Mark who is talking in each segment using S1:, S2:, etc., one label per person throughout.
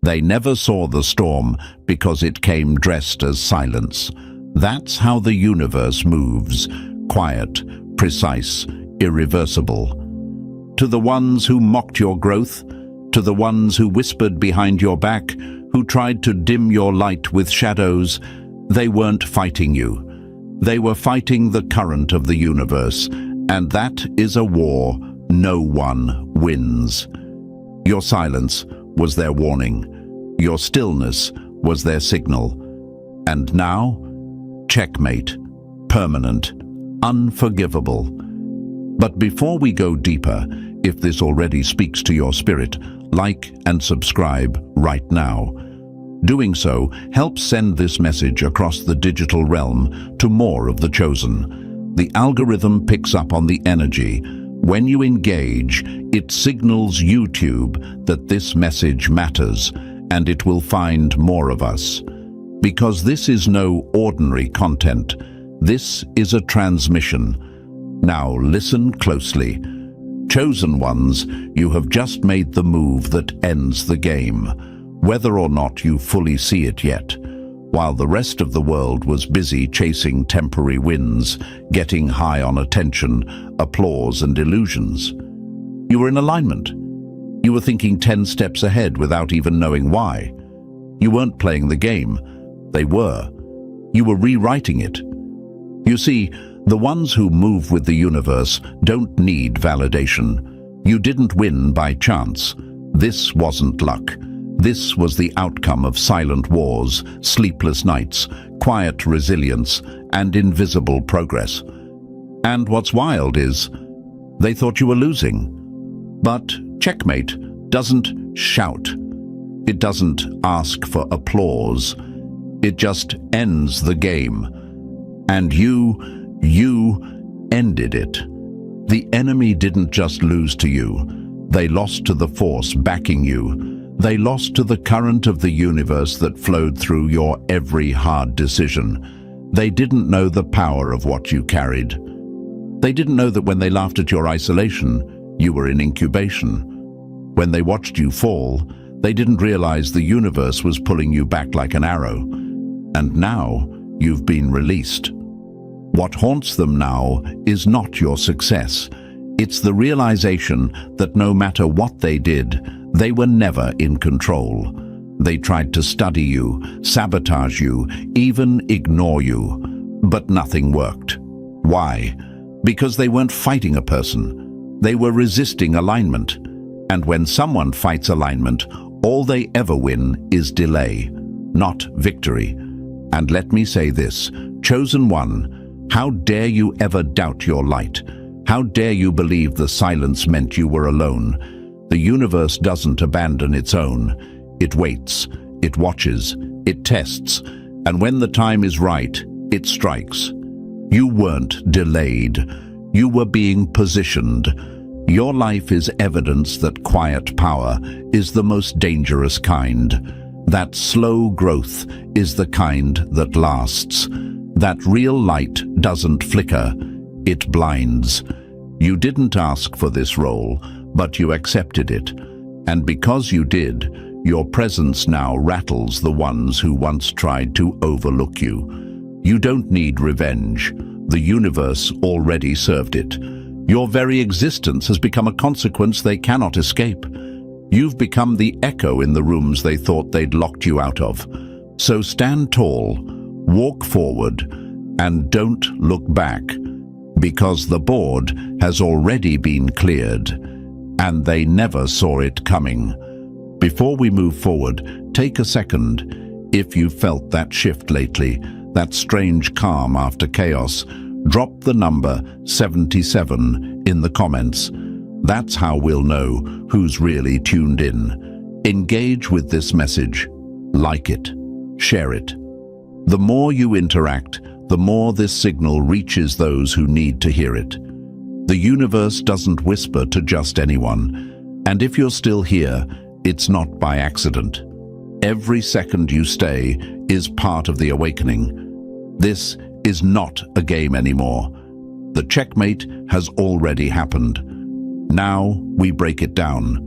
S1: They never saw the storm because it came dressed as silence. That's how the universe moves, quiet, precise, irreversible. To the ones who mocked your growth, to the ones who whispered behind your back, who tried to dim your light with shadows, they weren't fighting you. They were fighting the current of the universe, and that is a war no one wins. Your silence was their warning. Your stillness was their signal. And now, checkmate, permanent, unforgivable. But before we go deeper, if this already speaks to your spirit, like and subscribe right now. Doing so helps send this message across the digital realm to more of the chosen. The algorithm picks up on the energy. When you engage, it signals YouTube that this message matters, and it will find more of us. Because this is no ordinary content. This is a transmission. Now listen closely. Chosen ones, you have just made the move that ends the game, whether or not you fully see it yet. While the rest of the world was busy chasing temporary wins, getting high on attention, applause and illusions. You were in alignment. You were thinking 10 steps ahead without even knowing why. You weren't playing the game. They were. You were rewriting it. You see, the ones who move with the universe don't need validation. You didn't win by chance. This wasn't luck. This was the outcome of silent wars, sleepless nights, quiet resilience, and invisible progress. And what's wild is, they thought you were losing. But Checkmate doesn't shout. It doesn't ask for applause. It just ends the game. And you ended it. The enemy didn't just lose to you. They lost to the force backing you. They lost to the current of the universe that flowed through your every hard decision. They didn't know the power of what you carried. They didn't know that when they laughed at your isolation, you were in incubation. When they watched you fall, they didn't realize the universe was pulling you back like an arrow. And now you've been released. What haunts them now is not your success. It's the realization that no matter what they did, they were never in control. They tried to study you, sabotage you, even ignore you. But nothing worked. Why? Because they weren't fighting a person. They were resisting alignment. And when someone fights alignment, all they ever win is delay, not victory. And let me say this, chosen one, how dare you ever doubt your light? How dare you believe the silence meant you were alone? The universe doesn't abandon its own. It waits, it watches, it tests, and when the time is right, it strikes. You weren't delayed. You were being positioned. Your life is evidence that quiet power is the most dangerous kind. That slow growth is the kind that lasts. That real light doesn't flicker, it blinds. You didn't ask for this role, but you accepted it. And because you did, your presence now rattles the ones who once tried to overlook you. You don't need revenge. The universe already served it. Your very existence has become a consequence they cannot escape. You've become the echo in the rooms they thought they'd locked you out of. So stand tall, walk forward, and don't look back, because the board has already been cleared, and they never saw it coming. Before we move forward, take a second. If you felt that shift lately, that strange calm after chaos, drop the number 77 in the comments. That's how we'll know who's really tuned in. Engage with this message. Like it. Share it. The more you interact, the more this signal reaches those who need to hear it. The universe doesn't whisper to just anyone. And if you're still here, it's not by accident. Every second you stay is part of the awakening. This is not a game anymore. The checkmate has already happened. Now we break it down,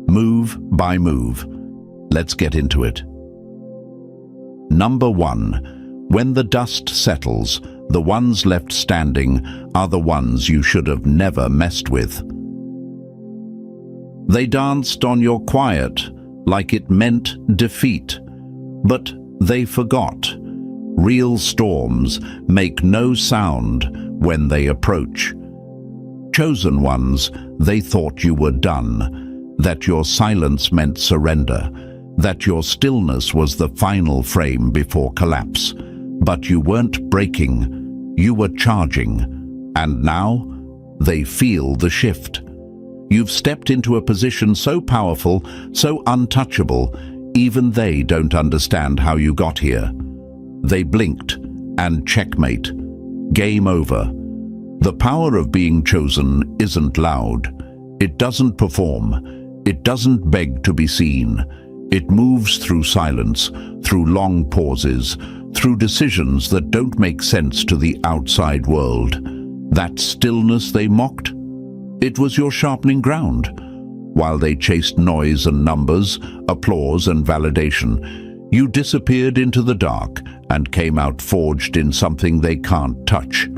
S1: move by move. Let's get into it. Number 1. When the dust settles, the ones left standing are the ones you should have never messed with. They danced on your quiet like it meant defeat, but they forgot. Real storms make no sound when they approach. Chosen ones, they thought you were done, that your silence meant surrender, that your stillness was the final frame before collapse. But you weren't breaking, you were charging, and now they feel the shift. You've stepped into a position so powerful, so untouchable, even they don't understand how you got here. They blinked, and checkmate. Game over. The power of being chosen isn't loud. It doesn't perform. It doesn't beg to be seen. It moves through silence, through long pauses, through decisions that don't make sense to the outside world. That stillness they mocked? It was your sharpening ground. While they chased noise and numbers, applause and validation, you disappeared into the dark and came out forged in something they can't touch.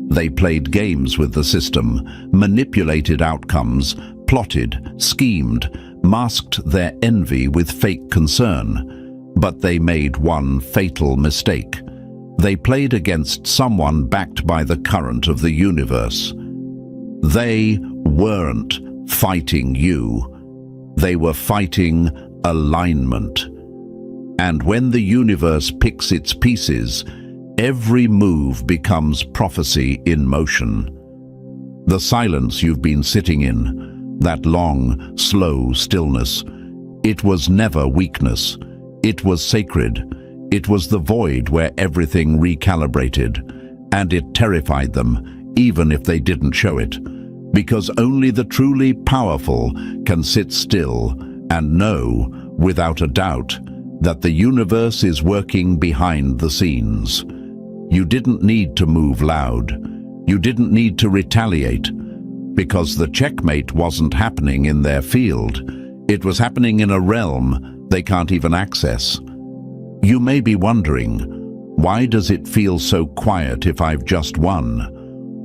S1: They played games with the system, manipulated outcomes, plotted, schemed, masked their envy with fake concern. But they made one fatal mistake. They played against someone backed by the current of the universe. They weren't fighting you. They were fighting alignment. And when the universe picks its pieces, every move becomes prophecy in motion. The silence you've been sitting in, that long, slow stillness, it was never weakness. It was sacred. It was the void where everything recalibrated, and it terrified them, even if they didn't show it, because only the truly powerful can sit still and know, without a doubt, that the universe is working behind the scenes. You didn't need to move loud. You didn't need to retaliate, because the checkmate wasn't happening in their field. It was happening in a realm they can't even access. You may be wondering, why does it feel so quiet if I've just won?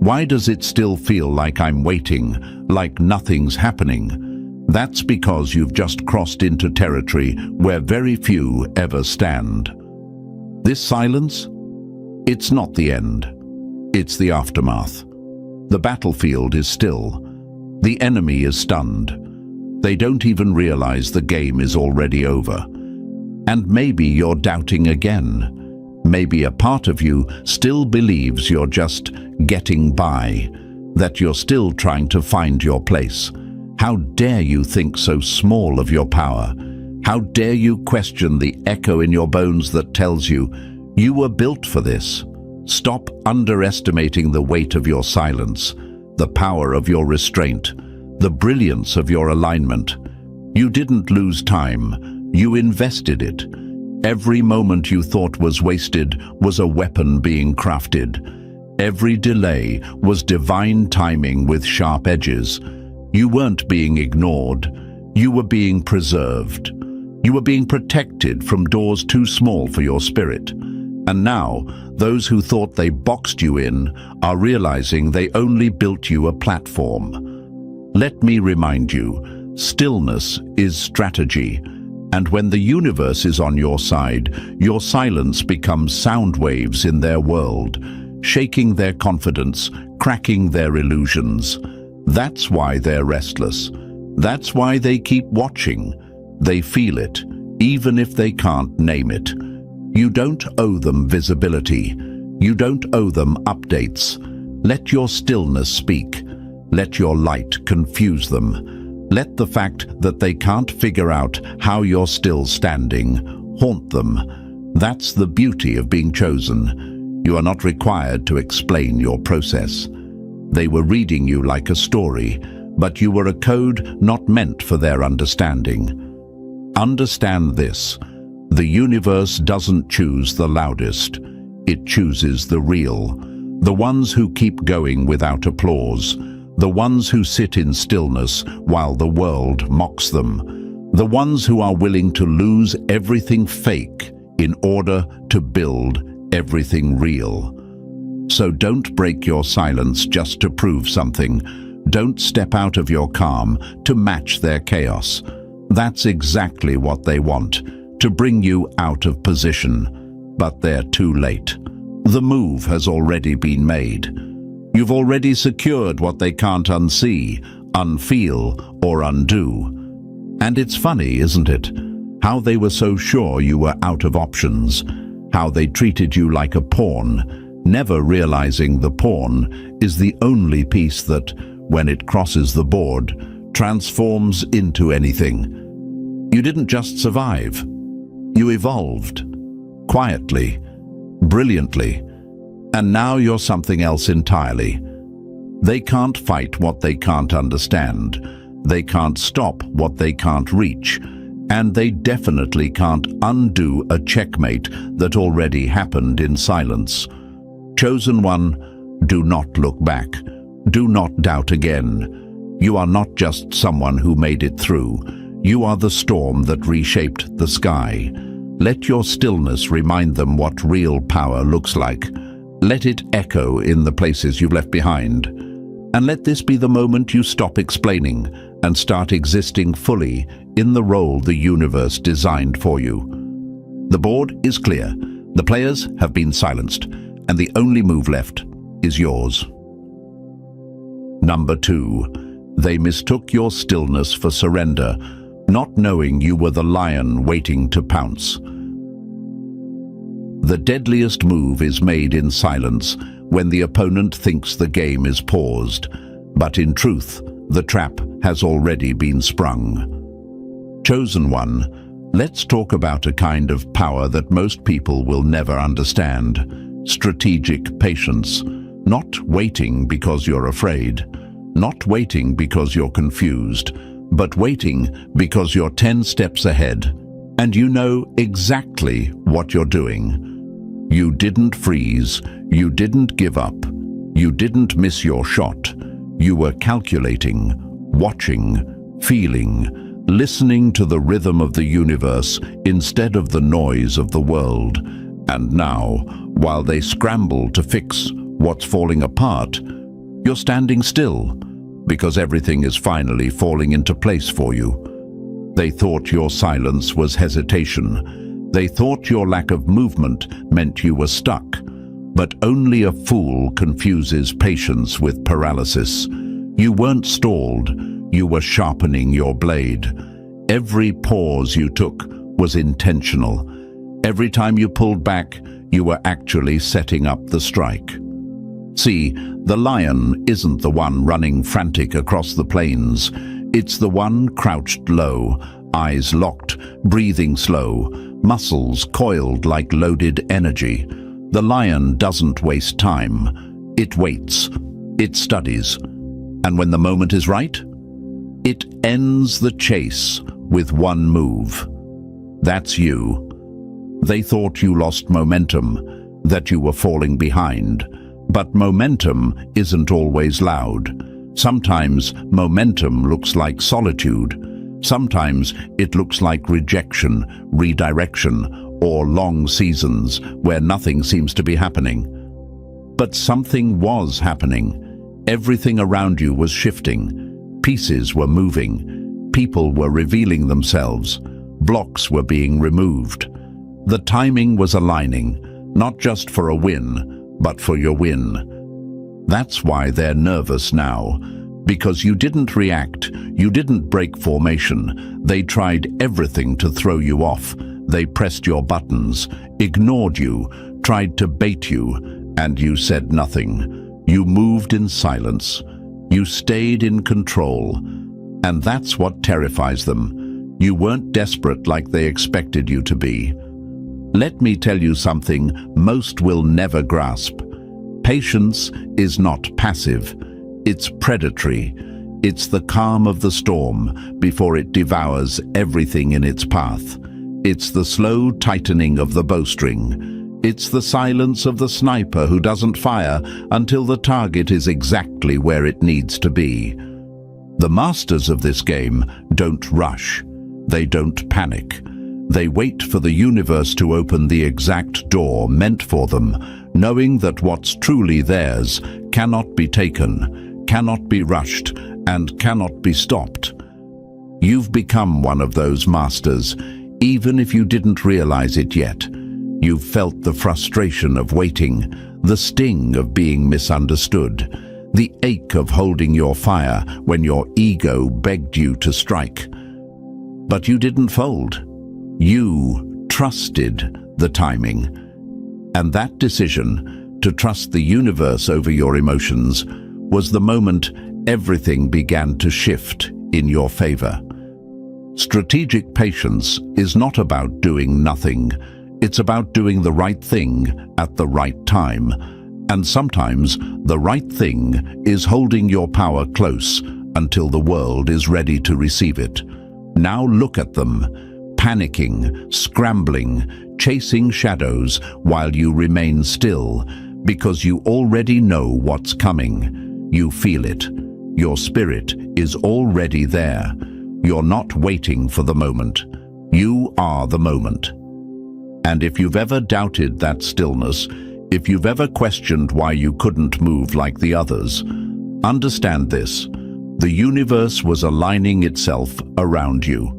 S1: Why does it still feel like I'm waiting, like nothing's happening? That's because you've just crossed into territory where very few ever stand. This silence? It's not the end. It's the aftermath. The battlefield is still. The enemy is stunned. They don't even realize the game is already over. And maybe you're doubting again. Maybe a part of you still believes you're just getting by, that you're still trying to find your place. How dare you think so small of your power? How dare you question the echo in your bones that tells you you were built for this? Stop underestimating the weight of your silence, the power of your restraint, the brilliance of your alignment. You didn't lose time, you invested it. Every moment you thought was wasted was a weapon being crafted. Every delay was divine timing with sharp edges. You weren't being ignored, you were being preserved. You were being protected from doors too small for your spirit. And now, those who thought they boxed you in are realizing they only built you a platform. Let me remind you, stillness is strategy. And when the universe is on your side, your silence becomes sound waves in their world, shaking their confidence, cracking their illusions. That's why they're restless. That's why they keep watching. They feel it, even if they can't name it. You don't owe them visibility. You don't owe them updates. Let your stillness speak. Let your light confuse them. Let the fact that they can't figure out how you're still standing haunt them. That's the beauty of being chosen. You are not required to explain your process. They were reading you like a story, but you were a code not meant for their understanding. Understand this. The universe doesn't choose the loudest. It chooses the real. The ones who keep going without applause. The ones who sit in stillness while the world mocks them. The ones who are willing to lose everything fake in order to build everything real. So don't break your silence just to prove something. Don't step out of your calm to match their chaos. That's exactly what they want, to bring you out of position. But they're too late. The move has already been made. You've already secured what they can't unsee, unfeel, or undo. And it's funny, isn't it? How they were so sure you were out of options. How they treated you like a pawn, never realizing the pawn is the only piece that, when it crosses the board, transforms into anything. You didn't just survive. You evolved. Quietly. Brilliantly. And now you're something else entirely. They can't fight what they can't understand. They can't stop what they can't reach. And they definitely can't undo a checkmate that already happened in silence. Chosen One, do not look back. Do not doubt again. You are not just someone who made it through. You are the storm that reshaped the sky. Let your stillness remind them what real power looks like. Let it echo in the places you've left behind. And let this be the moment you stop explaining and start existing fully in the role the universe designed for you. The board is clear. The players have been silenced, and the only move left is yours. Number 2. They mistook your stillness for surrender, not knowing you were the lion waiting to pounce. The deadliest move is made in silence when the opponent thinks the game is paused, but in truth, the trap has already been sprung. Chosen One, let's talk about a kind of power that most people will never understand. Strategic patience. Not waiting because you're afraid. Not waiting because you're confused. But waiting because you're 10 steps ahead. And you know exactly what you're doing. You didn't freeze. You didn't give up. You didn't miss your shot. You were calculating, watching, feeling, listening to the rhythm of the universe instead of the noise of the world. And now, while they scramble to fix what's falling apart, you're standing still, because everything is finally falling into place for you. They thought your silence was hesitation. They thought your lack of movement meant you were stuck. But only a fool confuses patience with paralysis. You weren't stalled. You were sharpening your blade. Every pause you took was intentional. Every time you pulled back, you were actually setting up the strike. See, the lion isn't the one running frantic across the plains. It's the one crouched low, eyes locked, breathing slow, muscles coiled like loaded energy. The lion doesn't waste time. It waits. It studies. And when the moment is right, it ends the chase with one move. That's you. They thought you lost momentum, that you were falling behind. But momentum isn't always loud. Sometimes momentum looks like solitude. Sometimes it looks like rejection, redirection, or long seasons where nothing seems to be happening. But something was happening. Everything around you was shifting. Pieces were moving. People were revealing themselves. Blocks were being removed. The timing was aligning, not just for a win, but for your win. That's why they're nervous now, because you didn't react, you didn't break formation. They tried everything to throw you off. They pressed your buttons, ignored you, tried to bait you, and you said nothing. You moved in silence. You stayed in control. And that's what terrifies them. You weren't desperate like they expected you to be. Let me tell you something most will never grasp. Patience is not passive. It's predatory. It's the calm of the storm before it devours everything in its path. It's the slow tightening of the bowstring. It's the silence of the sniper who doesn't fire until the target is exactly where it needs to be. The masters of this game don't rush. They don't panic. They wait for the universe to open the exact door meant for them, knowing that what's truly theirs cannot be taken, cannot be rushed, and cannot be stopped. You've become one of those masters, even if you didn't realize it yet. You've felt the frustration of waiting, the sting of being misunderstood, the ache of holding your fire when your ego begged you to strike. But you didn't fold. You trusted the timing. And that decision, to trust the universe over your emotions, was the moment everything began to shift in your favor. Strategic patience is not about doing nothing. It's about doing the right thing at the right time. And sometimes the right thing is holding your power close until the world is ready to receive it. Now look at them, panicking, scrambling, chasing shadows while you remain still, because you already know what's coming. You feel it. Your spirit is already there. You're not waiting for the moment. You are the moment. And if you've ever doubted that stillness, if you've ever questioned why you couldn't move like the others, understand this. The universe was aligning itself around you.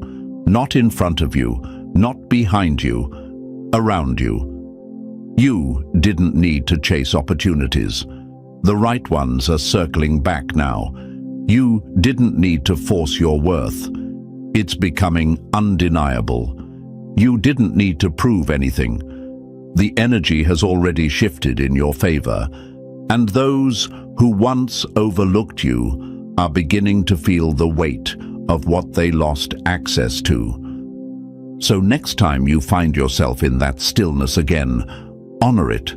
S1: Not in front of you, not behind you, around you. You didn't need to chase opportunities. The right ones are circling back now. You didn't need to force your worth. It's becoming undeniable. You didn't need to prove anything. The energy has already shifted in your favor, and those who once overlooked you are beginning to feel the weight of what they lost access to. So next time you find yourself in that stillness again, honor it.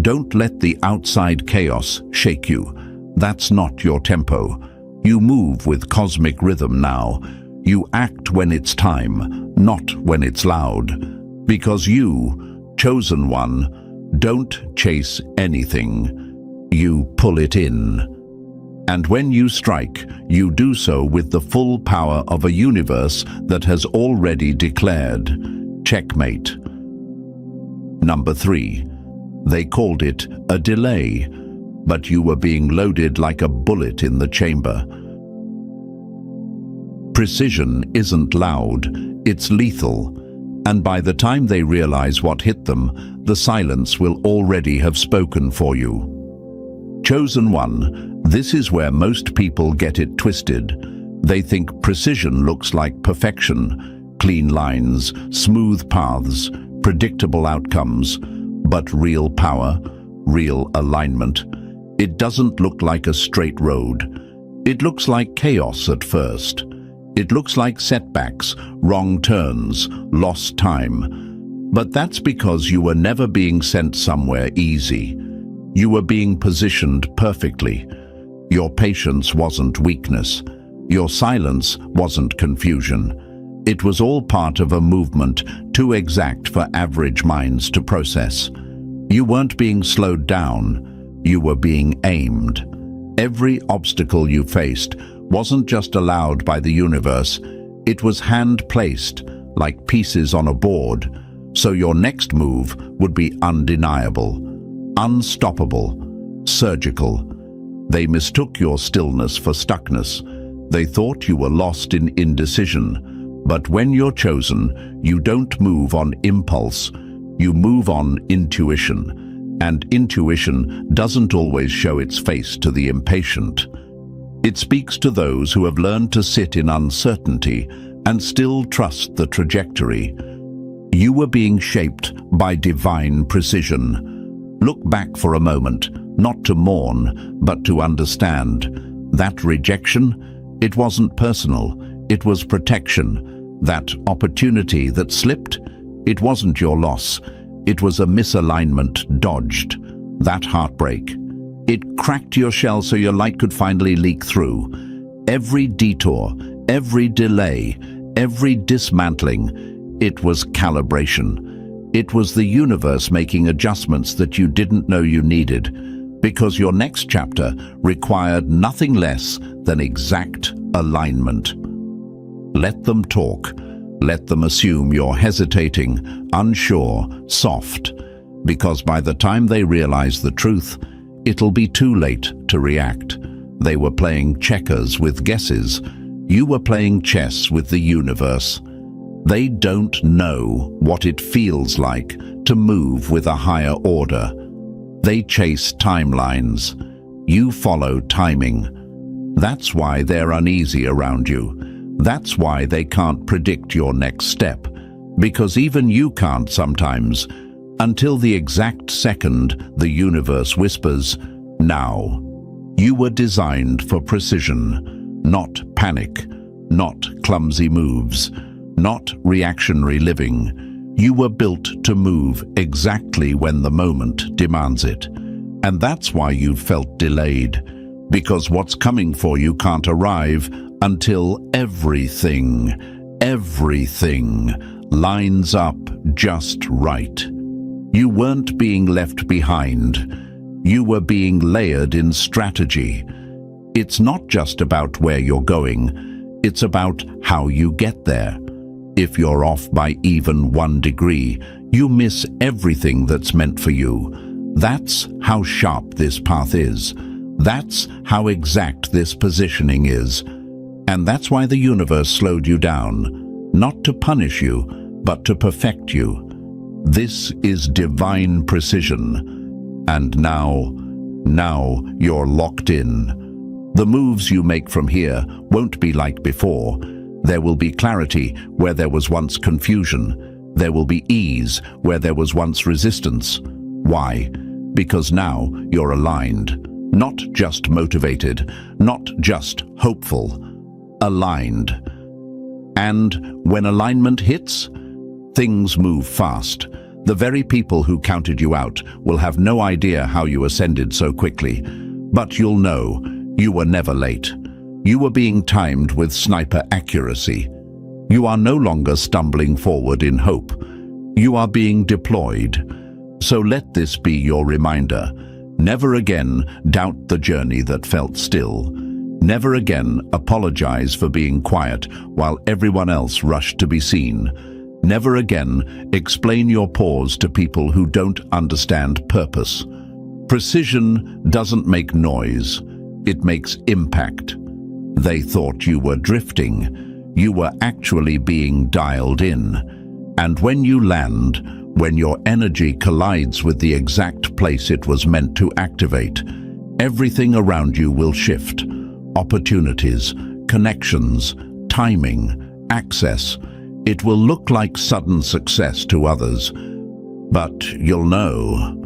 S1: Don't let the outside chaos shake you. That's not your tempo. You move with cosmic rhythm now. You act when it's time, not when it's loud. Because you, chosen one, don't chase anything. You pull it in. And when you strike, you do so with the full power of a universe that has already declared checkmate. Number 3. They called it a delay, but you were being loaded like a bullet in the chamber. Precision isn't loud, it's lethal, and by the time they realize what hit them, the silence will already have spoken for you. Chosen one, this is where most people get it twisted. They think precision looks like perfection, clean lines, smooth paths, predictable outcomes, but real power, real alignment, it doesn't look like a straight road. It looks like chaos at first. It looks like setbacks, wrong turns, lost time. But that's because you were never being sent somewhere easy. You were being positioned perfectly. Your patience wasn't weakness. Your silence wasn't confusion. It was all part of a movement too exact for average minds to process. You weren't being slowed down. You were being aimed. Every obstacle you faced wasn't just allowed by the universe. It was hand-placed, like pieces on a board. So your next move would be undeniable, unstoppable, surgical. They mistook your stillness for stuckness. They thought you were lost in indecision. But when you're chosen, you don't move on impulse. You move on intuition. And intuition doesn't always show its face to the impatient. It speaks to those who have learned to sit in uncertainty and still trust the trajectory. You were being shaped by divine precision. Look back for a moment, not to mourn, but to understand. That rejection, it wasn't personal, it was protection. That opportunity that slipped, it wasn't your loss, it was a misalignment dodged. That heartbreak, it cracked your shell so your light could finally leak through. Every detour, every delay, every dismantling, it was calibration. It was the universe making adjustments that you didn't know you needed, because your next chapter required nothing less than exact alignment. Let them talk. Let them assume you're hesitating, unsure, soft, because by the time they realize the truth, it'll be too late to react. They were playing checkers with guesses. You were playing chess with the universe. They don't know what it feels like to move with a higher order. They chase timelines. You follow timing. That's why they're uneasy around you. That's why they can't predict your next step. Because even you can't sometimes, until the exact second the universe whispers, "Now." You were designed for precision, not panic, not clumsy moves, not reactionary living. You were built to move exactly when the moment demands it. And that's why you've felt delayed, because what's coming for you can't arrive until everything lines up just right. You weren't being left behind. You were being layered in strategy. It's not just about where you're going, it's about how you get there. If you're off by even 1 degree, you miss everything that's meant for you. That's how sharp this path is. That's how exact this positioning is. And that's why the universe slowed you down, not to punish you, but to perfect you. This is divine precision. And now you're locked in. The moves you make from here won't be like before. There will be clarity where there was once confusion. There will be ease where there was once resistance. Why? Because now you're aligned. Not just motivated, not just hopeful. Aligned. And when alignment hits, things move fast. The very people who counted you out will have no idea how you ascended so quickly. But you'll know, you were never late. You were being timed with sniper accuracy. You are no longer stumbling forward in hope. You are being deployed. So let this be your reminder. Never again doubt the journey that felt still. Never again apologize for being quiet while everyone else rushed to be seen. Never again explain your pause to people who don't understand purpose. Precision doesn't make noise, it makes impact. They thought you were drifting. You were actually being dialed in. And when you land, when your energy collides with the exact place it was meant to activate, everything around you will shift. Opportunities, connections, timing, access. It will look like sudden success to others, but you'll know.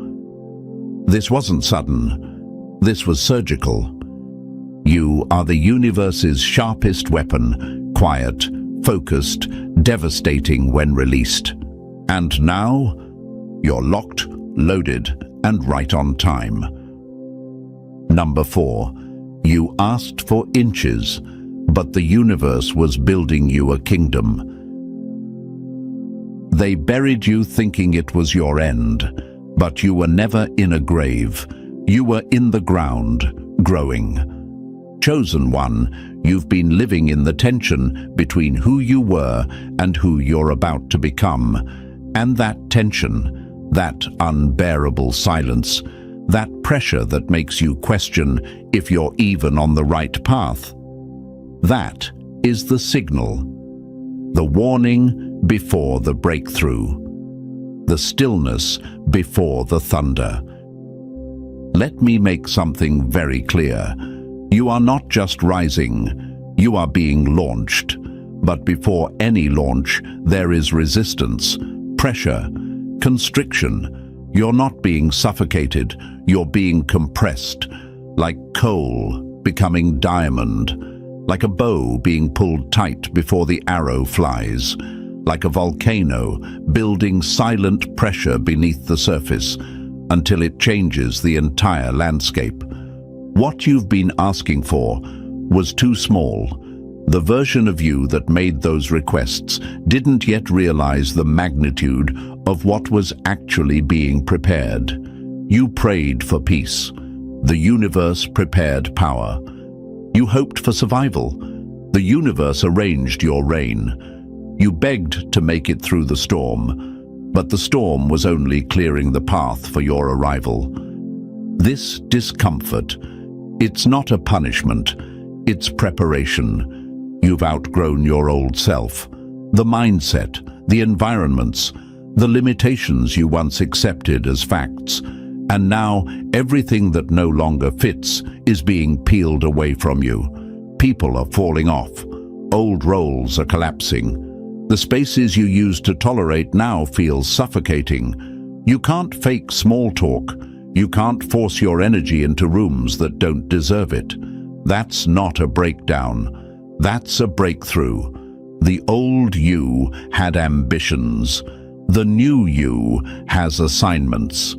S1: This wasn't sudden. This was surgical. You are the universe's sharpest weapon, quiet, focused, devastating when released. And now, you're locked, loaded, and right on time. Number 4. You asked for inches, but the universe was building you a kingdom. They buried you thinking it was your end, but you were never in a grave. You were in the ground, growing. Chosen one, you've been living in the tension between who you were and who you're about to become. And that tension, that unbearable silence, that pressure that makes you question if you're even on the right path, that is the signal. The warning before the breakthrough. The stillness before the thunder. Let me make something very clear. You are not just rising, you are being launched. But before any launch, there is resistance, pressure, constriction. You're not being suffocated, you're being compressed. Like coal becoming diamond. Like a bow being pulled tight before the arrow flies. Like a volcano building silent pressure beneath the surface until it changes the entire landscape. What you've been asking for was too small. The version of you that made those requests didn't yet realize the magnitude of what was actually being prepared. You prayed for peace. The universe prepared power. You hoped for survival. The universe arranged your reign. You begged to make it through the storm, but the storm was only clearing the path for your arrival. This discomfort, it's not a punishment, it's preparation. You've outgrown your old self, the mindset, the environments, the limitations you once accepted as facts, and now everything that no longer fits is being peeled away from you. People are falling off. Old roles are collapsing. The spaces you used to tolerate now feel suffocating. You can't fake small talk. You can't force your energy into rooms that don't deserve it. That's not a breakdown. That's a breakthrough. The old you had ambitions. The new you has assignments.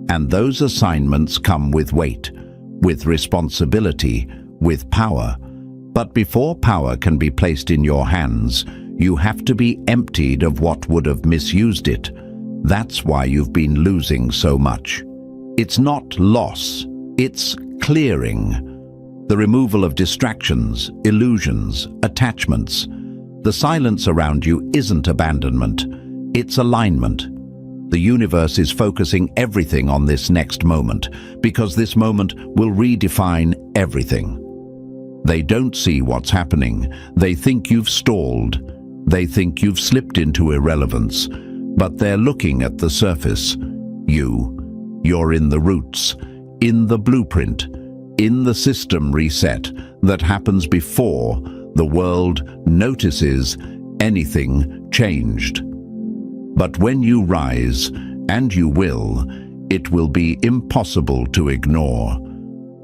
S1: And those assignments come with weight, with responsibility, with power. But before power can be placed in your hands, you have to be emptied of what would have misused it. That's why you've been losing so much. It's not loss, it's clearing. The removal of distractions, illusions, attachments. The silence around you isn't abandonment, it's alignment. The universe is focusing everything on this next moment, because this moment will redefine everything. They don't see what's happening. They think you've stalled. They think you've slipped into irrelevance. But they're looking at the surface. You're in the roots, in the blueprint, in the system reset that happens before the world notices anything changed. But when you rise, and you will, it will be impossible to ignore.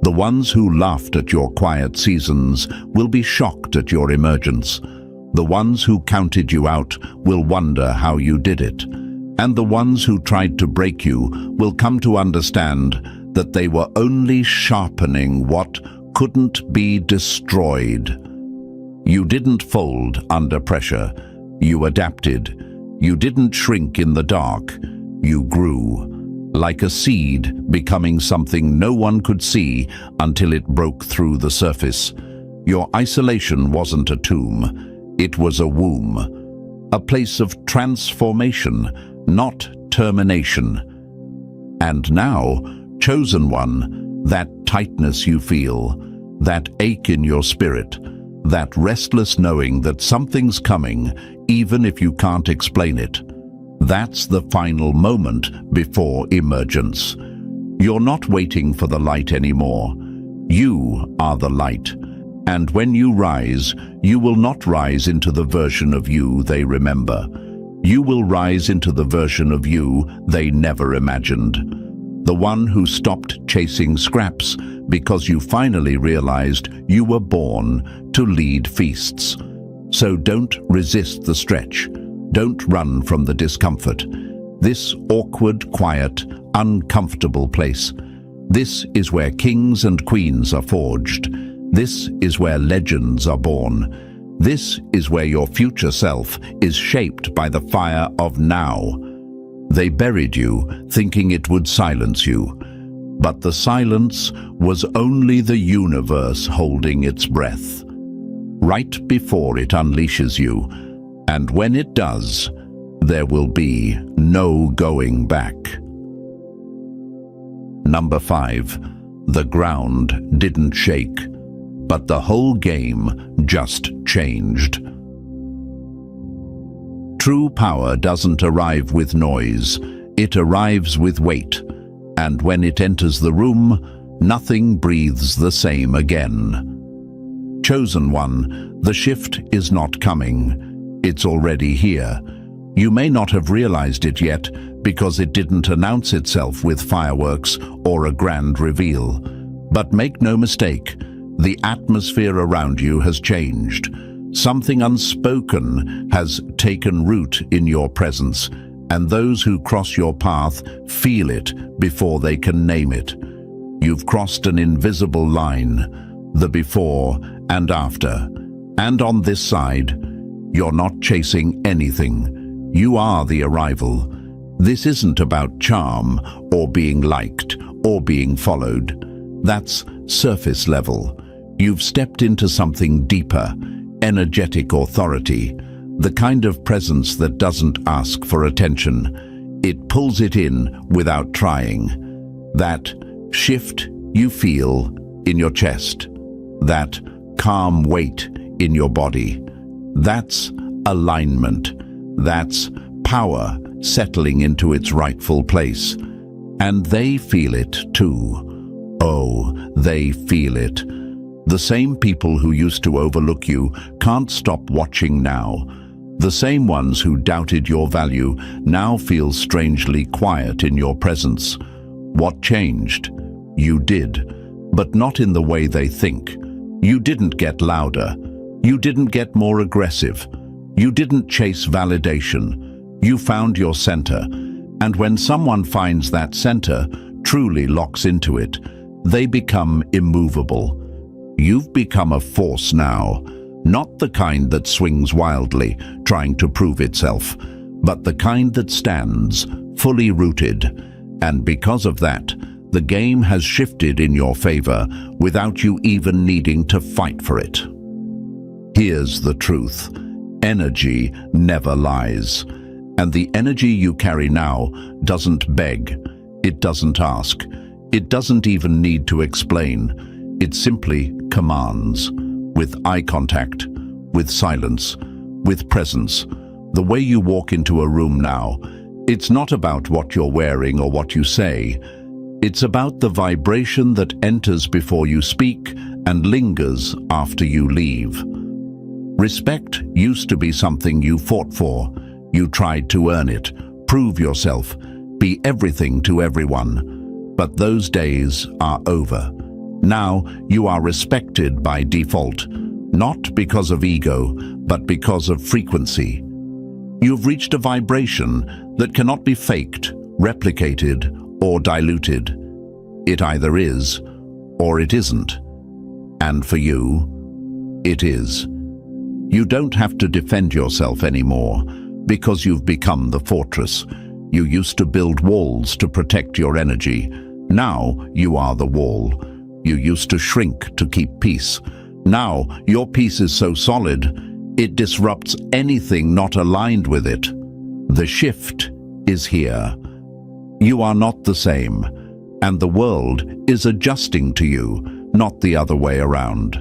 S1: The ones who laughed at your quiet seasons will be shocked at your emergence. The ones who counted you out will wonder how you did it. And the ones who tried to break you will come to understand that they were only sharpening what couldn't be destroyed. You didn't fold under pressure. You adapted. You didn't shrink in the dark. You grew, like a seed becoming something no one could see until it broke through the surface. Your isolation wasn't a tomb, it was a womb, a place of transformation, not termination. And now, chosen one, that tightness you feel, that ache in your spirit, that restless knowing that something's coming, even if you can't explain it. That's the final moment before emergence. You're not waiting for the light anymore. You are the light. And when you rise, you will not rise into the version of you they remember. You will rise into the version of you they never imagined. The one who stopped chasing scraps because you finally realized you were born to lead feasts. So don't resist the stretch. Don't run from the discomfort. This awkward, quiet, uncomfortable place. This is where kings and queens are forged. This is where legends are born. This is where your future self is shaped by the fire of now. They buried you, thinking it would silence you. But the silence was only the universe holding its breath. Right before it unleashes you. And when it does, there will be no going back. Number 5. The ground didn't shake, but the whole game just changed. True power doesn't arrive with noise, it arrives with weight. And when it enters the room, nothing breathes the same again. Chosen one, the shift is not coming. It's already here. You may not have realized it yet because it didn't announce itself with fireworks or a grand reveal. But make no mistake, the atmosphere around you has changed. Something unspoken has taken root in your presence, and those who cross your path feel it before they can name it. You've crossed an invisible line, the before and after. And on this side, you're not chasing anything. You are the arrival. This isn't about charm, or being liked, or being followed. That's surface level. You've stepped into something deeper, energetic authority, The kind of presence that doesn't ask for attention. It pulls it in without trying. That shift you feel in your chest. That calm weight in your body. That's alignment. That's power settling into its rightful place. And they feel it too. Oh, they feel it. The same people who used to overlook you can't stop watching now. The same ones who doubted your value now feel strangely quiet in your presence. What changed? You did, but not in the way they think. You didn't get louder. You didn't get more aggressive. You didn't chase validation. You found your center. And when someone finds that center, truly locks into it, they become immovable. You've become a force now, not the kind that swings wildly, trying to prove itself, but the kind that stands, fully rooted. And because of that, the game has shifted in your favor without you even needing to fight for it. Here's the truth. Energy never lies. And the energy you carry now doesn't beg. It doesn't ask. It doesn't even need to explain. It simply commands, with eye contact, with silence, with presence. The way you walk into a room now, it's not about what you're wearing or what you say. It's about the vibration that enters before you speak and lingers after you leave. Respect used to be something you fought for. You tried to earn it, prove yourself, be everything to everyone. But those days are over. Now you are respected by default, not because of ego, but because of frequency. You've reached a vibration that cannot be faked, replicated, or diluted. It either is, or it isn't. And for you, it is. You don't have to defend yourself anymore, because you've become the fortress. You used to build walls to protect your energy. Now you are the wall. You used to shrink to keep peace. Now your peace is so solid, it disrupts anything not aligned with it. The shift is here. You are not the same, and the world is adjusting to you, not the other way around.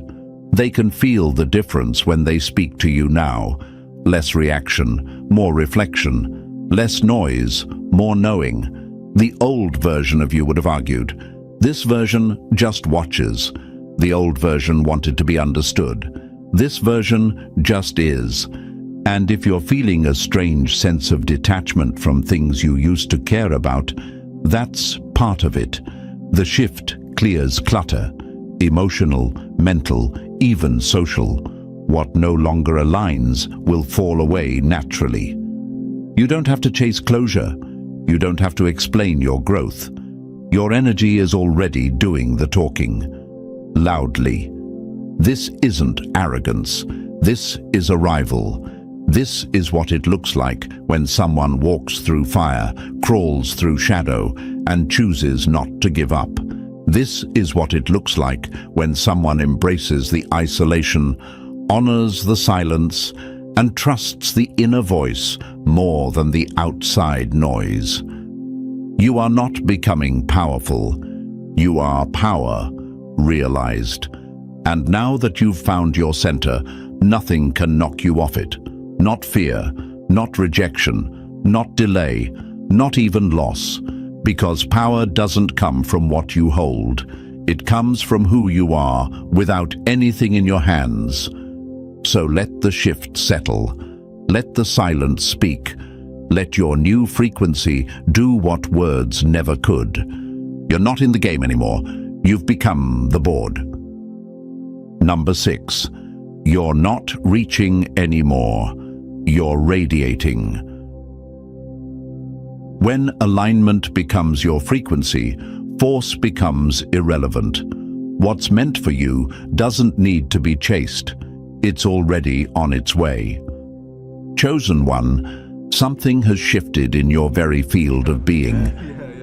S1: They can feel the difference when they speak to you now. Less reaction, more reflection. Less noise, more knowing. The old version of you would have argued. This version just watches. The old version wanted to be understood. This version just is. And if you're feeling a strange sense of detachment from things you used to care about, that's part of it. The shift clears clutter, emotional, mental, even social. What no longer aligns will fall away naturally. You don't have to chase closure. You don't have to explain your growth. Your energy is already doing the talking. Loudly. This isn't arrogance. This is arrival. This is what it looks like when someone walks through fire, crawls through shadow, and chooses not to give up. This is what it looks like when someone embraces the isolation, honors the silence, and trusts the inner voice more than the outside noise. You are not becoming powerful. You are power, realized. And now that you've found your center, nothing can knock you off it. Not fear, not rejection, not delay, not even loss. Because power doesn't come from what you hold. It comes from who you are, without anything in your hands. So let the shift settle. Let the silence speak. Let your new frequency do what words never could. You're not in the game anymore. You've become the board. Number 6. You're not reaching anymore. You're radiating. When alignment becomes your frequency, force becomes irrelevant. What's meant for you doesn't need to be chased. It's already on its way. Chosen one, something has shifted in your very field of being.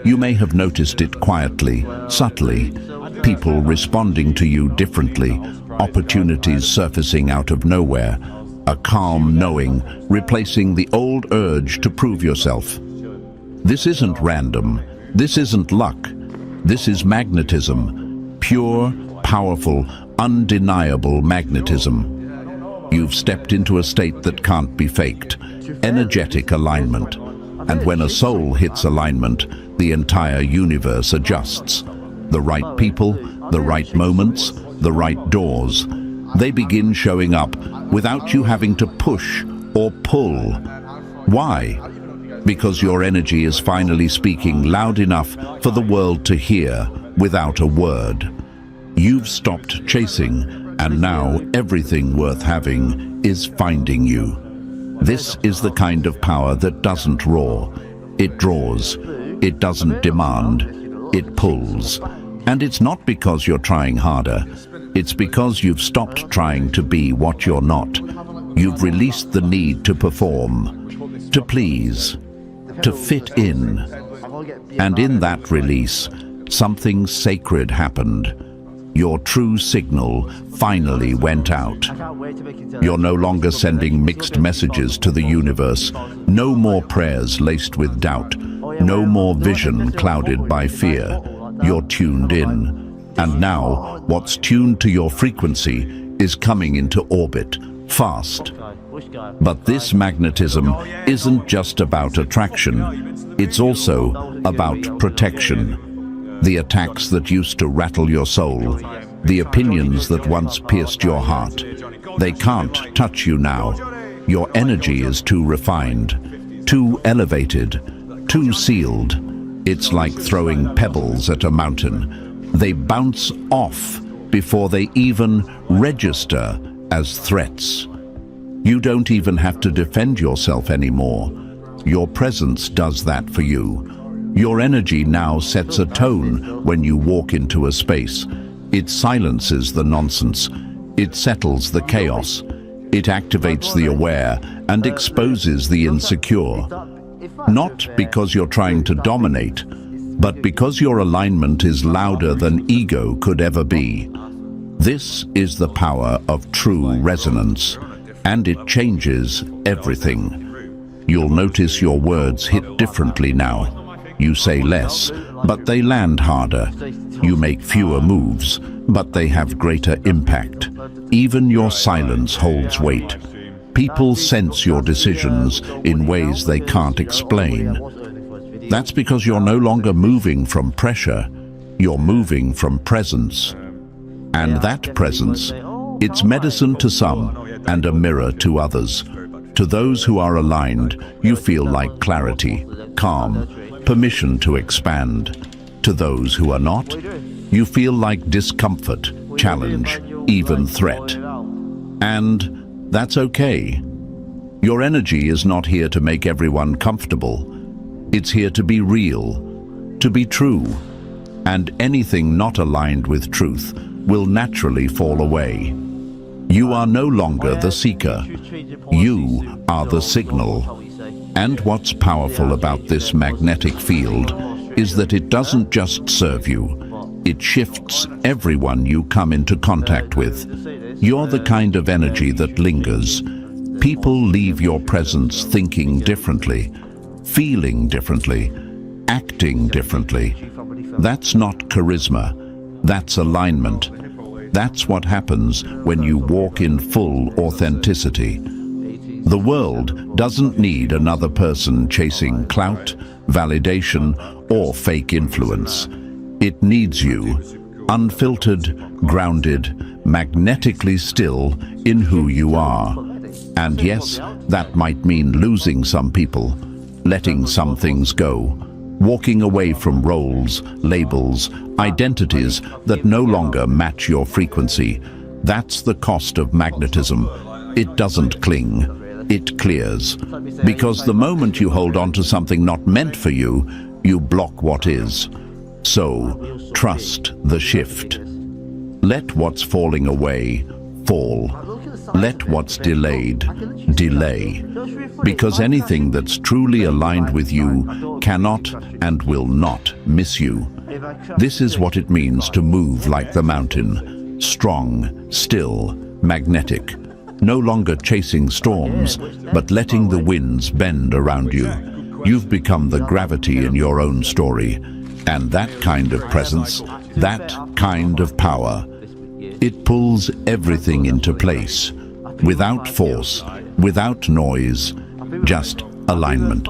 S1: You may have noticed it quietly, subtly, people responding to you differently, opportunities surfacing out of nowhere. a calm knowing, replacing the old urge to prove yourself. This isn't random. This isn't luck. This is magnetism. Pure, powerful, undeniable magnetism. You've stepped into a state that can't be faked. Energetic alignment. And when a soul hits alignment, the entire universe adjusts. The right people, the right moments, the right doors. They begin showing up without you having to push or pull. Why? Because your energy is finally speaking loud enough for the world to hear without a word. You've stopped chasing, and now everything worth having is finding you. This is the kind of power that doesn't roar. It draws. It doesn't demand. It pulls. And it's not because you're trying harder. It's because you've stopped trying to be what you're not. You've released the need to perform, to please, to fit in. And in that release, something sacred happened. Your true signal finally went out. You're no longer sending mixed messages to the universe. No more prayers laced with doubt. No more vision clouded by fear. You're tuned in. And now, what's tuned to your frequency is coming into orbit, fast. But this magnetism isn't just about attraction. It's also about protection. The attacks that used to rattle your soul, the opinions that once pierced your heart, they can't touch you now. Your energy is too refined, too elevated, too sealed. It's like throwing pebbles at a mountain. They bounce off before they even register as threats. You don't even have to defend yourself anymore. Your presence does that for you. Your energy now sets a tone when you walk into a space. It silences the nonsense. It settles the chaos. It activates the aware and exposes the insecure. Not because you're trying to dominate, but because your alignment is louder than ego could ever be. This is the power of true resonance, and it changes everything. You'll notice your words hit differently now. You say less, but they land harder. You make fewer moves, but they have greater impact. Even your silence holds weight. People sense your decisions in ways they can't explain. That's because you're no longer moving from pressure, you're moving from presence. And that presence, it's medicine to some and a mirror to others. To those who are aligned, you feel like clarity, calm, permission to expand. To those who are not, you feel like discomfort, challenge, even threat. And that's okay. Your energy is not here to make everyone comfortable. It's here to be real, to be true, and anything not aligned with truth will naturally fall away. You are no longer the seeker. You are the signal. And what's powerful about this magnetic field is that it doesn't just serve you. It shifts everyone you come into contact with. You're the kind of energy that lingers. People leave your presence thinking differently, feeling differently, acting differently. That's not charisma. That's alignment. That's what happens when you walk in full authenticity. The world doesn't need another person chasing clout, validation, or fake influence. It needs you, unfiltered, grounded, magnetically still in who you are. And yes, that might mean losing some people, letting some things go, walking away from roles, labels, identities that no longer match your frequency. That's the cost of magnetism. It doesn't cling, it clears. Because the moment you hold on to something not meant for you, you block what is. So, trust the shift. Let what's falling away fall. Let what's delayed delay. Because anything that's truly aligned with you cannot and will not miss you. This is what it means to move like the mountain, strong, still, magnetic. No longer chasing storms, but letting the winds bend around you. You've become the gravity in your own story. And that kind of presence, that kind of power, it pulls everything into place. Without force, without noise, just alignment.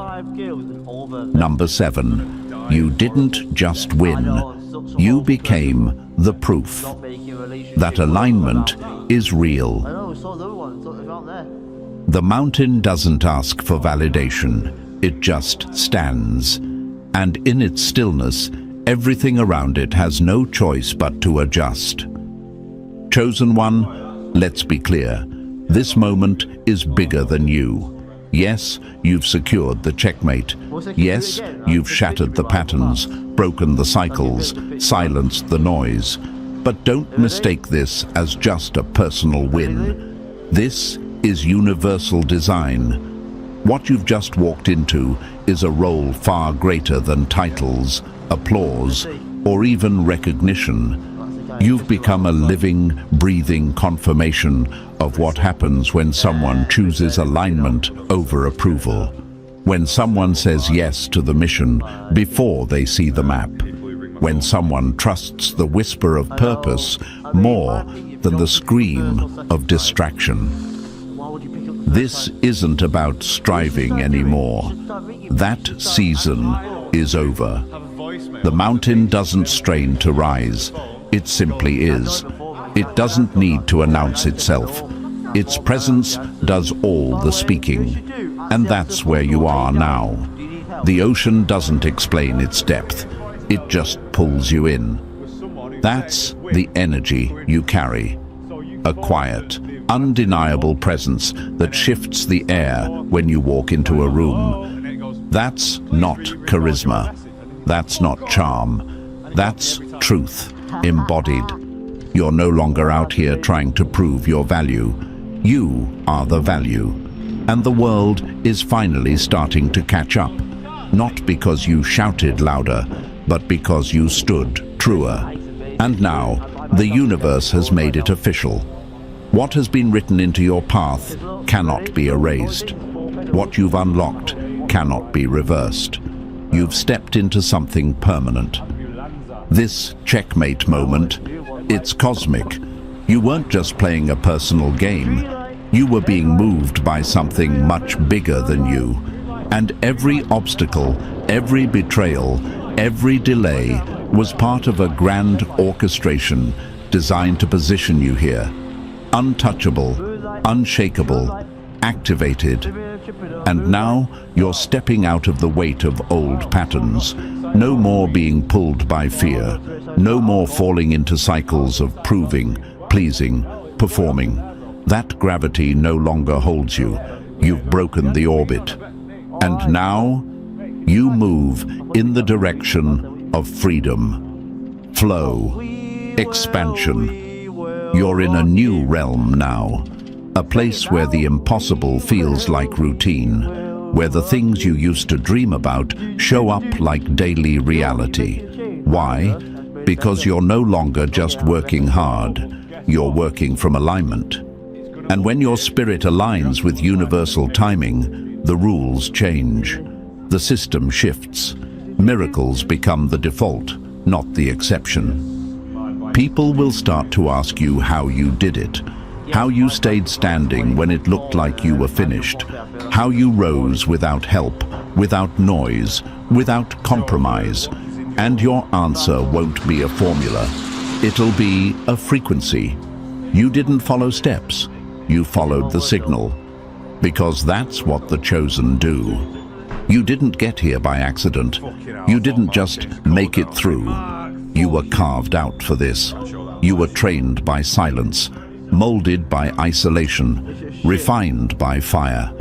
S1: Number 7, you didn't just win. You became the proof. That alignment is real. The mountain doesn't ask for validation. It just stands. And in its stillness, everything around it has no choice but to adjust. Chosen one, let's be clear. This moment is bigger than you. Yes, you've secured the checkmate. Yes, you've shattered the patterns, broken the cycles, silenced the noise. But don't mistake this as just a personal win. This is universal design. What you've just walked into is a role far greater than titles, applause, or even recognition. You've become a living, breathing confirmation of what happens when someone chooses alignment over approval. When someone says yes to the mission before they see the map. When someone trusts the whisper of purpose more than the scream of distraction. This isn't about striving anymore. That season is over. The mountain doesn't strain to rise. It simply is. It doesn't need to announce itself. Its presence does all the speaking. And that's where you are now. The ocean doesn't explain its depth. It just pulls you in. That's the energy you carry. A quiet, undeniable presence that shifts the air when you walk into a room. That's not charisma. That's not charm. That's truth, embodied. You're no longer out here trying to prove your value. You are the value. And the world is finally starting to catch up. Not because you shouted louder, but because you stood truer. And now, the universe has made it official. What has been written into your path cannot be erased. What you've unlocked cannot be reversed. You've stepped into something permanent. This checkmate moment, it's cosmic. You weren't just playing a personal game. You were being moved by something much bigger than you. And every obstacle, every betrayal, every delay was part of a grand orchestration designed to position you here. Untouchable, unshakable, activated. And now you're stepping out of the weight of old patterns. No more being pulled by fear. No more falling into cycles of proving, pleasing, performing. That gravity no longer holds you. You've broken the orbit. And now you move in the direction of freedom, flow, expansion. You're in a new realm now, a place where the impossible feels like routine, where the things you used to dream about show up like daily reality. Why? Because you're no longer just working hard, you're working from alignment. And when your spirit aligns with universal timing, the rules change. The system shifts. Miracles become the default, not the exception. People will start to ask you how you did it, how you stayed standing when it looked like you were finished, how you rose without help, without noise, without compromise. And your answer won't be a formula. It'll be a frequency. You didn't follow steps. You followed the signal. Because that's what the chosen do. You didn't get here by accident. You didn't just make it through. You were carved out for this. You were trained by silence, molded by isolation, refined by fire.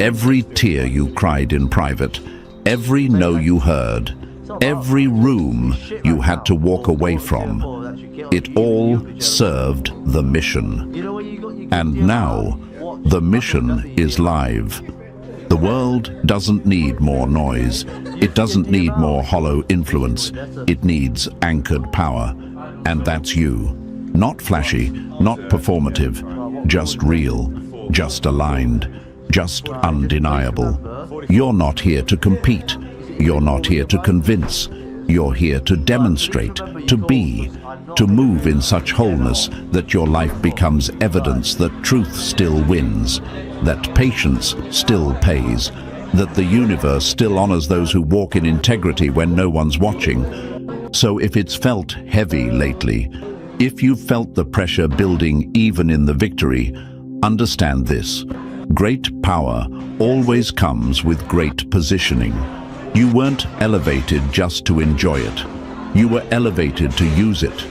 S1: Every tear you cried in private, every no you heard, every room you had to walk away from, it all served the mission. And now, the mission is live. The world doesn't need more noise. It doesn't need more hollow influence. It needs anchored power. And that's you. Not flashy, not performative, just real. just aligned, just undeniable. You're not here to compete. You're not here to convince. You're here to demonstrate, to be, to move in such wholeness that your life becomes evidence that truth still wins, that patience still pays, that the universe still honors those who walk in integrity when no one's watching. So if it's felt heavy lately, if you've felt the pressure building even in the victory, understand this. Great power always comes with great positioning. You weren't elevated just to enjoy it. You were elevated to use it,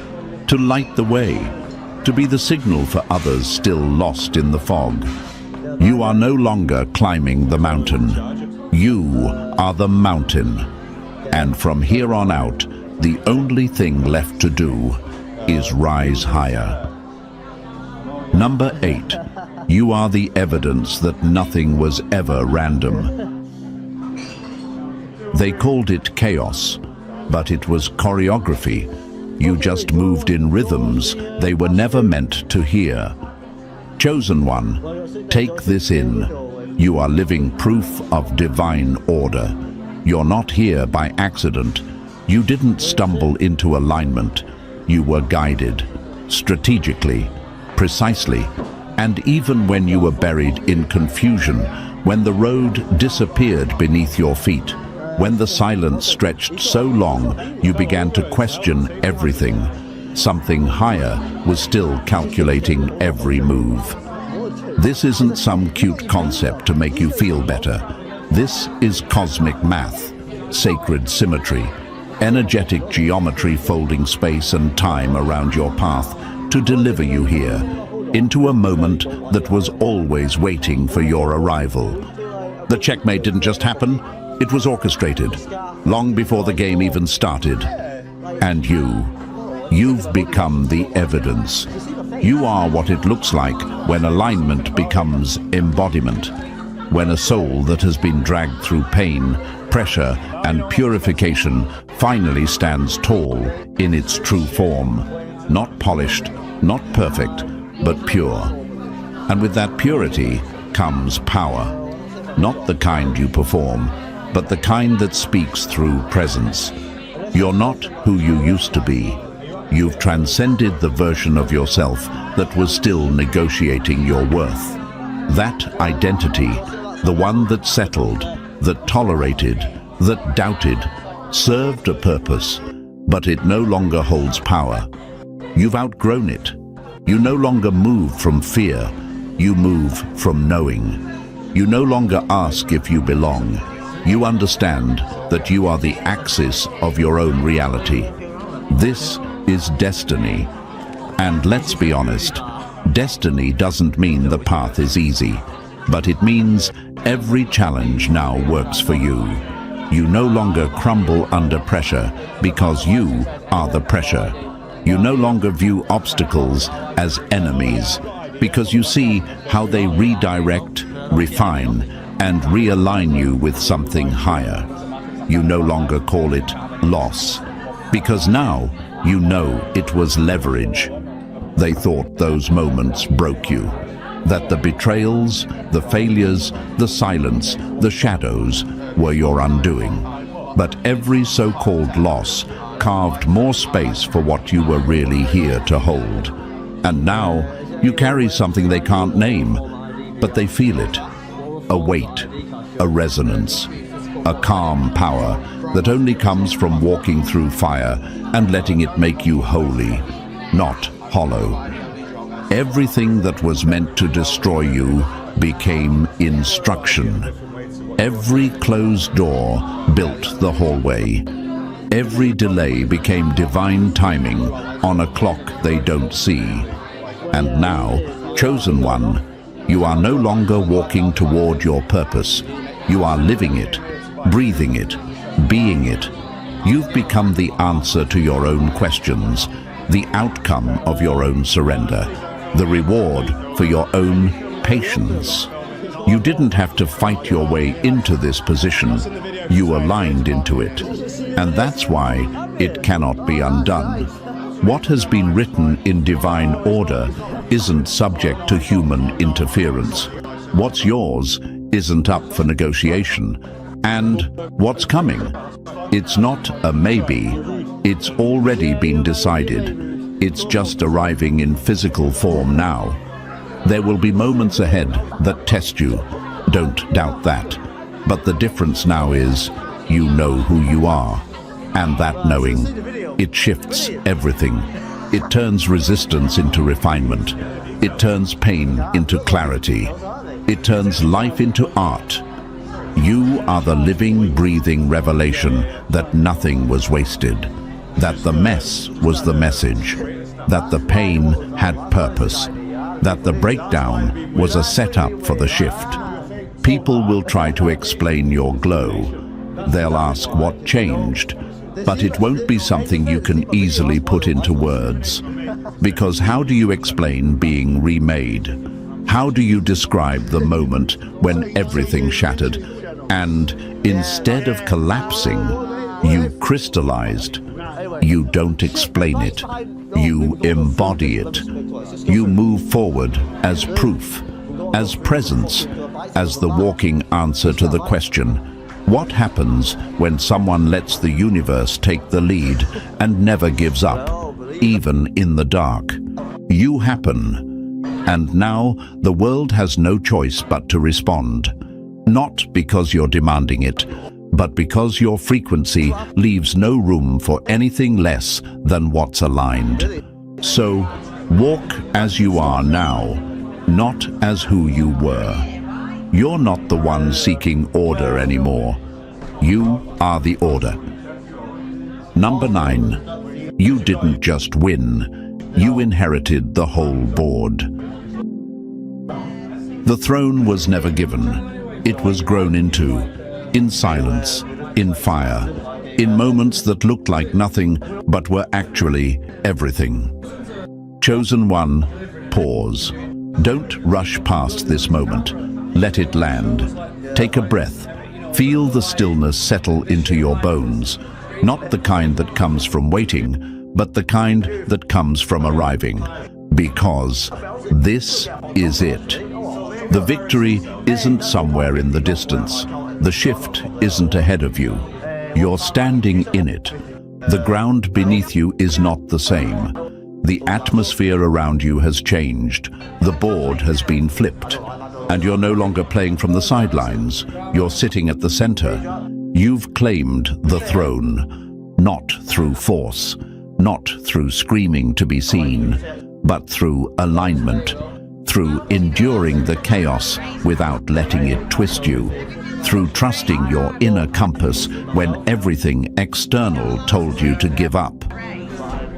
S1: to light the way, to be the signal for others still lost in the fog. You are no longer climbing the mountain. You are the mountain. And from here on out, the only thing left to do is rise higher. Number 8. You are the evidence that nothing was ever random. They called it chaos, but it was choreography. You just moved in rhythms they were never meant to hear. Chosen one, take this in. You are living proof of divine order. You're not here by accident. You didn't stumble into alignment. You were guided, strategically, precisely, and even when you were buried in confusion, when the road disappeared beneath your feet, when the silence stretched so long you began to question everything, something higher was still calculating every move. This isn't some cute concept to make you feel better. This is cosmic math, sacred symmetry, energetic geometry folding space and time around your path to deliver you here, into a moment that was always waiting for your arrival. The checkmate didn't just happen, it was orchestrated, long before the game even started. And you've become the evidence. You are what it looks like when alignment becomes embodiment, when a soul that has been dragged through pain, pressure, and purification finally stands tall in its true form, not polished, not perfect, but pure. And with that purity comes power, not the kind you perform, but the kind that speaks through presence. You're not who you used to be. You've transcended the version of yourself that was still negotiating your worth. That identity, the one that settled, that tolerated, that doubted, served a purpose, but it no longer holds power. You've outgrown it. You no longer move from fear. You move from knowing. You no longer ask if you belong. You understand that you are the axis of your own reality. This is destiny. And let's be honest, destiny doesn't mean the path is easy, but it means every challenge now works for you. You no longer crumble under pressure because you are the pressure. You no longer view obstacles as enemies because you see how they redirect, refine, and realign you with something higher. You no longer call it loss, because now you know it was leverage. They thought those moments broke you, that the betrayals, the failures, the silence, the shadows were your undoing. But every so-called loss carved more space for what you were really here to hold. And now you carry something they can't name, but they feel it. A weight, a resonance, a calm power that only comes from walking through fire and letting it make you holy, not hollow. Everything that was meant to destroy you became instruction. Every closed door built the hallway. Every delay became divine timing on a clock they don't see. And now, chosen one, you are no longer walking toward your purpose. You are living it, breathing it, being it. You've become the answer to your own questions, the outcome of your own surrender, the reward for your own patience. You didn't have to fight your way into this position. You aligned into it. And that's why it cannot be undone. What has been written in divine order isn't subject to human interference. What's yours isn't up for negotiation. And what's coming? It's not a maybe. It's already been decided. It's just arriving in physical form now. There will be moments ahead that test you. Don't doubt that. But the difference now is you know who you are. And that knowing, it shifts everything. It turns resistance into refinement. It turns pain into clarity. It turns life into art. You are the living, breathing revelation that nothing was wasted, that the mess was the message, that the pain had purpose, that the breakdown was a setup for the shift. People will try to explain your glow. They'll ask what changed, but it won't be something you can easily put into words. Because how do you explain being remade? How do you describe the moment when everything shattered? And instead of collapsing, you crystallized. You don't explain it. You embody it. You move forward as proof, as presence, as the walking answer to the question, what happens when someone lets the universe take the lead and never gives up, even in the dark? You happen. And now the world has no choice but to respond. Not because you're demanding it, but because your frequency leaves no room for anything less than what's aligned. So, walk as you are now, not as who you were. You're not the one seeking order anymore. You are the order. Number 9. You didn't just win. You inherited the whole board. The throne was never given. It was grown into, in silence, in fire, in moments that looked like nothing but were actually everything. Chosen one, pause. Don't rush past this moment. Let it land. Take a breath. Feel the stillness settle into your bones. Not the kind that comes from waiting, but the kind that comes from arriving. Because this is it. The victory isn't somewhere in the distance. The shift isn't ahead of you. You're standing in it. The ground beneath you is not the same. The atmosphere around you has changed. The board has been flipped. And you're no longer playing from the sidelines. You're sitting at the center. You've claimed the throne, not through force, not through screaming to be seen, but through alignment. Through enduring the chaos without letting it twist you, through trusting your inner compass when everything external told you to give up,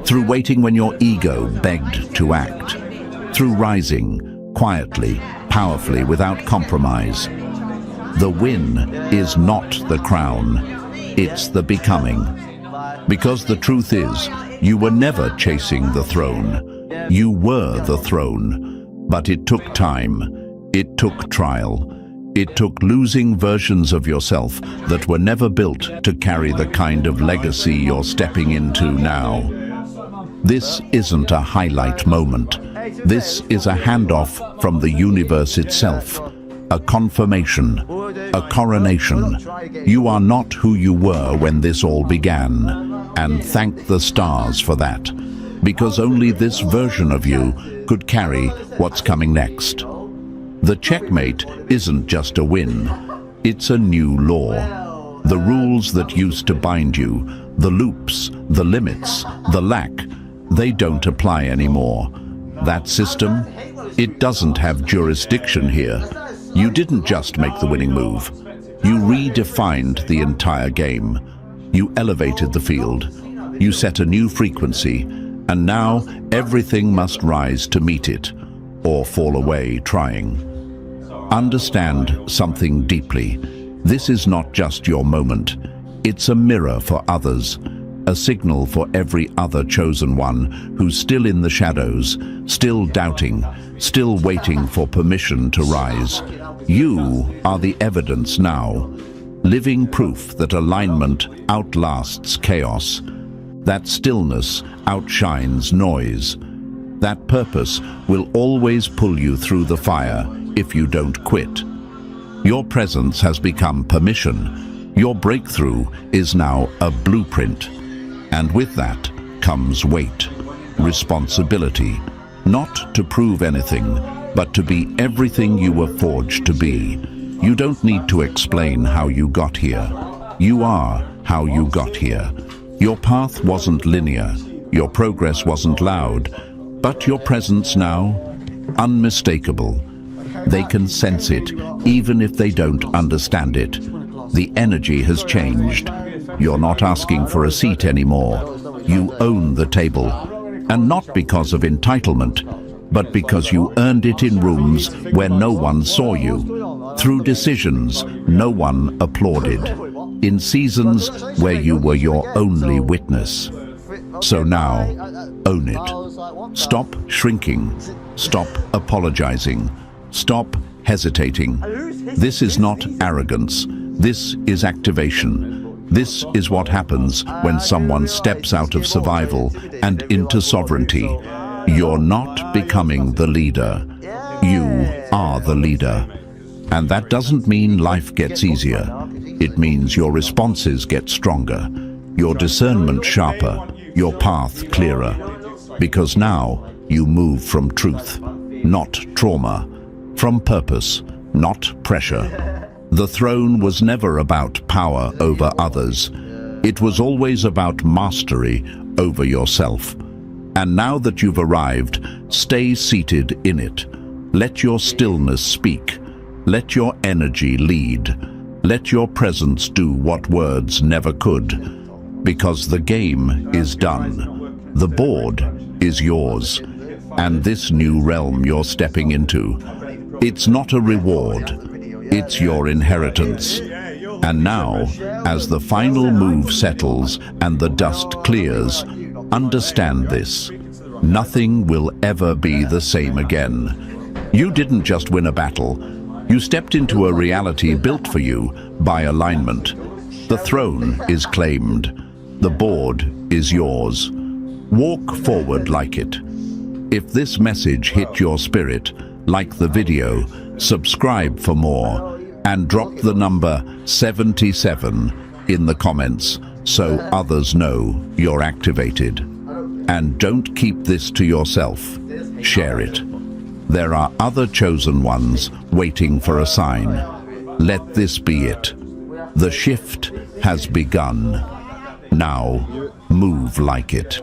S1: through waiting when your ego begged to act, through rising quietly, powerfully, without compromise. The win is not the crown, it's the becoming. Because the truth is, you were never chasing the throne. You were the throne. But it took time, it took trial, it took losing versions of yourself that were never built to carry the kind of legacy you're stepping into now. This isn't a highlight moment. This is a handoff from the universe itself, a confirmation, a coronation. You are not who you were when this all began, and thank the stars for that. Because only this version of you could carry what's coming next. The checkmate isn't just a win, it's a new law. The rules that used to bind you, the loops, the limits, the lack, they don't apply anymore. That system, it doesn't have jurisdiction here. You didn't just make the winning move. You redefined the entire game. You elevated the field. You set a new frequency. And now everything must rise to meet it, or fall away trying. Understand something deeply. This is not just your moment. It's a mirror for others, a signal for every other chosen one who's still in the shadows, still doubting, still waiting for permission to rise. You are the evidence now, living proof that alignment outlasts chaos. That stillness outshines noise. That purpose will always pull you through the fire if you don't quit. Your presence has become permission. Your breakthrough is now a blueprint. And with that comes weight, responsibility, not to prove anything, but to be everything you were forged to be. You don't need to explain how you got here. You are how you got here. Your path wasn't linear. Your progress wasn't loud. But your presence now, unmistakable. They can sense it, even if they don't understand it. The energy has changed. You're not asking for a seat anymore. You own the table. And not because of entitlement, but because you earned it in rooms where no one saw you. Through decisions no one applauded. In seasons where you were your only witness. So now, own it. Stop shrinking. Stop apologizing. Stop hesitating. This is not arrogance. This is activation. This is what happens when someone steps out of survival and into sovereignty. You're not becoming the leader. You are the leader. And that doesn't mean life gets easier. It means your responses get stronger, your discernment sharper, your path clearer. Because now you move from truth, not trauma, from purpose, not pressure. The throne was never about power over others. It was always about mastery over yourself. And now that you've arrived, stay seated in it. Let your stillness speak. Let your energy lead. Let your presence do what words never could. Because the game is done. The board is yours. And this new realm you're stepping into, it's not a reward. It's your inheritance. And now, as the final move settles and the dust clears, understand this. Nothing will ever be the same again. You didn't just win a battle. You stepped into a reality built for you by alignment. The throne is claimed. The board is yours. Walk forward like it. If this message hit your spirit, like the video, subscribe for more, and drop the number 77 in the comments so others know you're activated. And don't keep this to yourself. Share it. There are other chosen ones waiting for a sign. Let this be it. The shift has begun. Now, move like it.